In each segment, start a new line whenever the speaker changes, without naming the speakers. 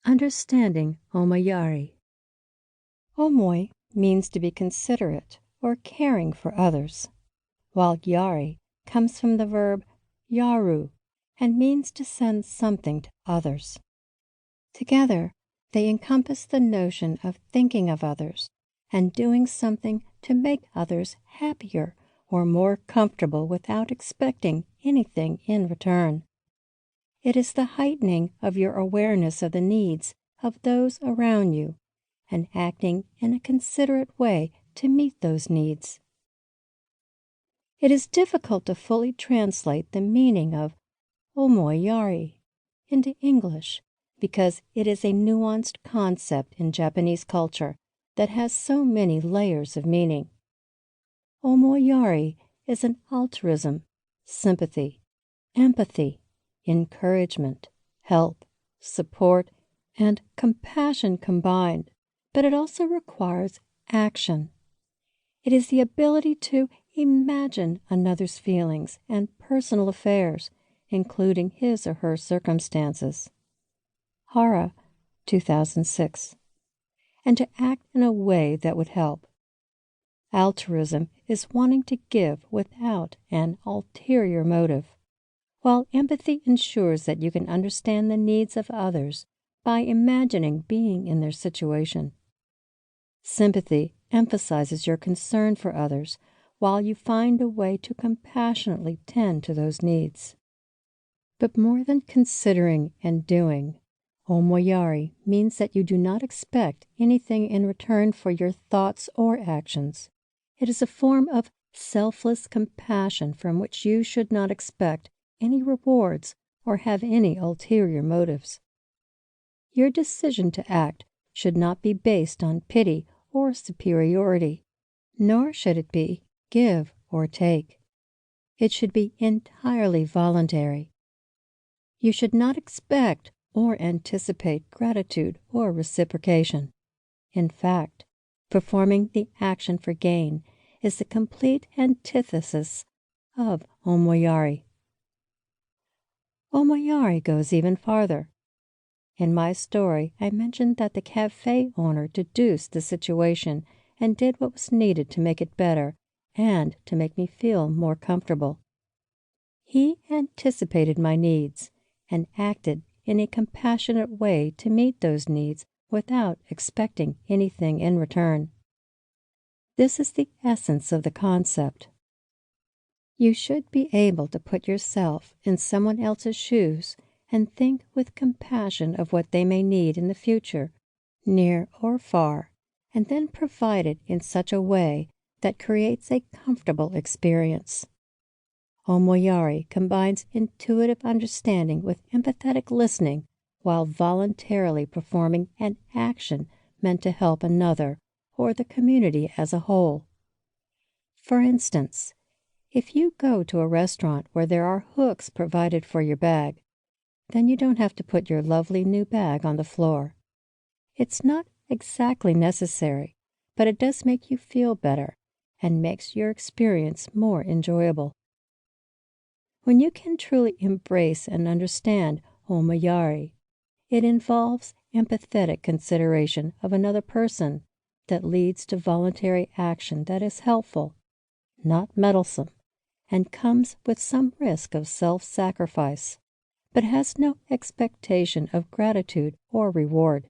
Understanding Omoiyari. Omoi means to be considerate or caring for others, while yari comes from the verb yaru and means to send something to others. Together, they encompass the notion of thinking of others and doing something to make others happier or more comfortable without expecting anything in return. It is the heightening of your awareness of the needs of those around you and acting in a considerate way to meet those needs. It is difficult to fully translate the meaning of omoiyari into English because it is a nuanced concept in Japanese culture that has so many layers of meaning. Omoiyari is an altruism, sympathy, empathy, encouragement, help, support, and compassion combined, but it also requires action. It is the ability to imagine another's feelings and personal affairs, including his or her circumstances. Hara, 2006. And to act in a way that would help. Altruism is wanting to give without an ulterior motive, while empathy ensures that you can understand the needs of others by imagining being in their situation. Sympathy emphasizes your concern for others while you find a way to compassionately tend to those needs. But more than considering and doing, omoiyari means that you do not expect anything in return for your thoughts or actions. It is a form of selfless compassion from which you should not expect any rewards or have any ulterior motives. Your decision to act should not be based on pity or superiority, nor should it be give or take. It should be entirely voluntary. You should not expect or anticipate gratitude or reciprocation. In fact, performing the action for gain is the complete antithesis of omoiyari. Omoiyari goes even farther. In my story, I mentioned that the cafe owner deduced the situation and did what was needed to make it better and to make me feel more comfortable. He anticipated my needs and acted in a compassionate way to meet those needs without expecting anything in return. This is the essence of the concept. You should be able to put yourself in someone else's shoes and think with compassion of what they may need in the future, near or far, and then provide it in such a way that creates a comfortable experience. Omoiyari combines intuitive understanding with empathetic listening while voluntarily performing an action meant to help another or the community as a whole. For instance, if you go to a restaurant where there are hooks provided for your bag, then you don't have to put your lovely new bag on the floor. It's not exactly necessary, but it does make you feel better and makes your experience more enjoyable. When you can truly embrace and understand omoiyari, it involves empathetic consideration of another person that leads to voluntary action that is helpful, not meddlesome, and comes with some risk of self-sacrifice, but has no expectation of gratitude or reward.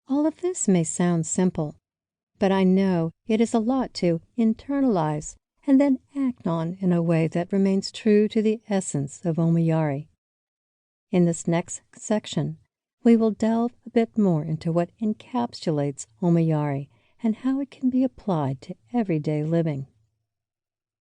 All of this may sound simple, but I know it is a lot to internalize and then act on in a way that remains true to the essence of omoiyari. In this next section, we will delve a bit more into what encapsulates omoiyari and how it can be applied to everyday living.